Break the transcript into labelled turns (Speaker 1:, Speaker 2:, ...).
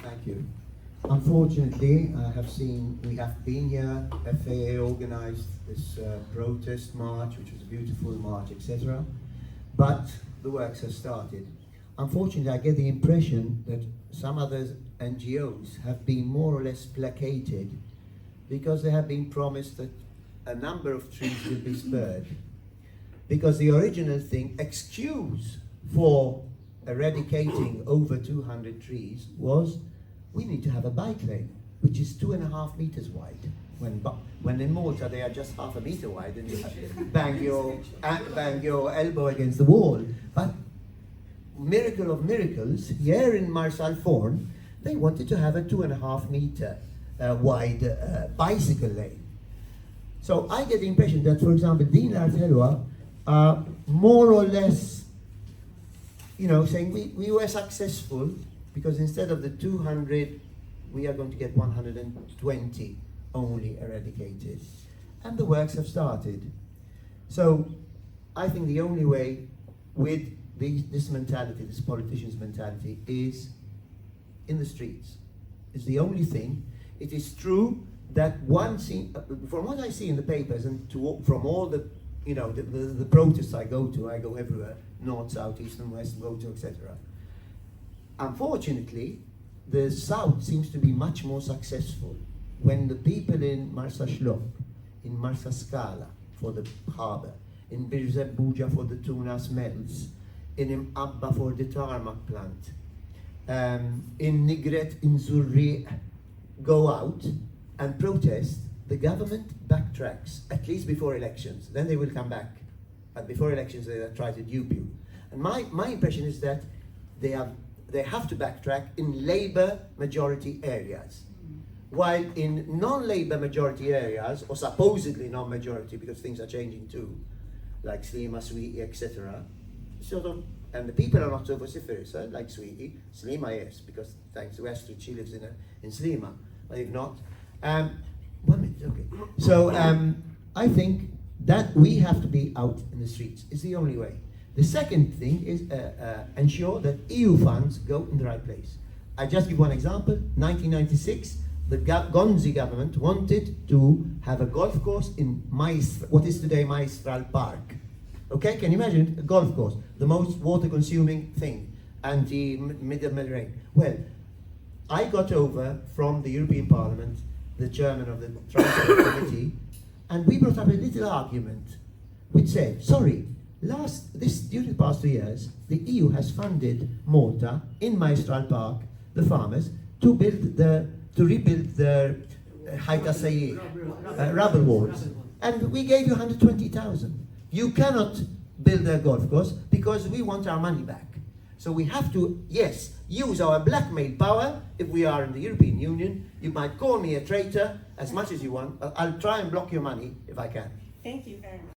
Speaker 1: Thank you. Unfortunately, we have been here, FAA organized this protest march, which was a beautiful march, etc. But the works have started. Unfortunately, I get the impression that some other NGOs have been more or less placated because they have been promised that a number of trees will be spared. Because the original excuse for eradicating over 200 trees was we need to have a bike lane, which is 2.5 meters wide. When in Malta they are just 0.5 meter wide, and you bang your elbow against the wall. But miracle of miracles, here in Marsalforn, they wanted to have a 2.5 meter wide bicycle lane. So I get the impression that, for example, Din Artelua are more or less, saying we were successful because instead of the 200, we are going to get 120 only eradicated. And the works have started. So I think the only way with this mentality, this politician's mentality, is in the streets. It's the only thing. It is true that from what I see in the papers and from all the protests I go everywhere, north, south, east and west, Gozo, etc. Unfortunately, the south seems to be much more successful when the people in Marsa Shlop, in Marsa Scala for the harbour, in Birzebuja for the tuna smells, in Abba for the tarmac plant, in Nigret, in Zurri, go out and protest, the government backtracks, at least before elections. Then they will come back. But before elections, they will try to dupe you. And my impression is that they have to backtrack in Labour majority areas. While in non-Labour majority areas, or supposedly non-majority, because things are changing too, like Slima, Sweetie, etc., and the people are not so vociferous, like Sweetie. Slima, yes, because thanks to Astrid, she lives in Slima. But if not, 1 minute, okay. So I think that we have to be out in the streets. It's the only way. The second thing is ensure that EU funds go in the right place. I just give one example. 1996, the Gonzi government wanted to have a golf course in what is today Maestral Park. Okay, can you imagine a golf course, the most water-consuming thing, anti-Mediterranean. Well, I got over from the European Parliament, the chairman of the Transport Committee, and we brought up a little argument which said, sorry, during the past 2 years, the EU has funded Malta in Maestral Park, the farmers, to rebuild the Haita Sayi rubble walls. And we gave you 120,000. You cannot build a golf course because we want our money back. So we have to, yes, use our blackmail power if we are in the European Union. You might call me a traitor as much as you want. I'll try and block your money if I can.
Speaker 2: Thank you very much.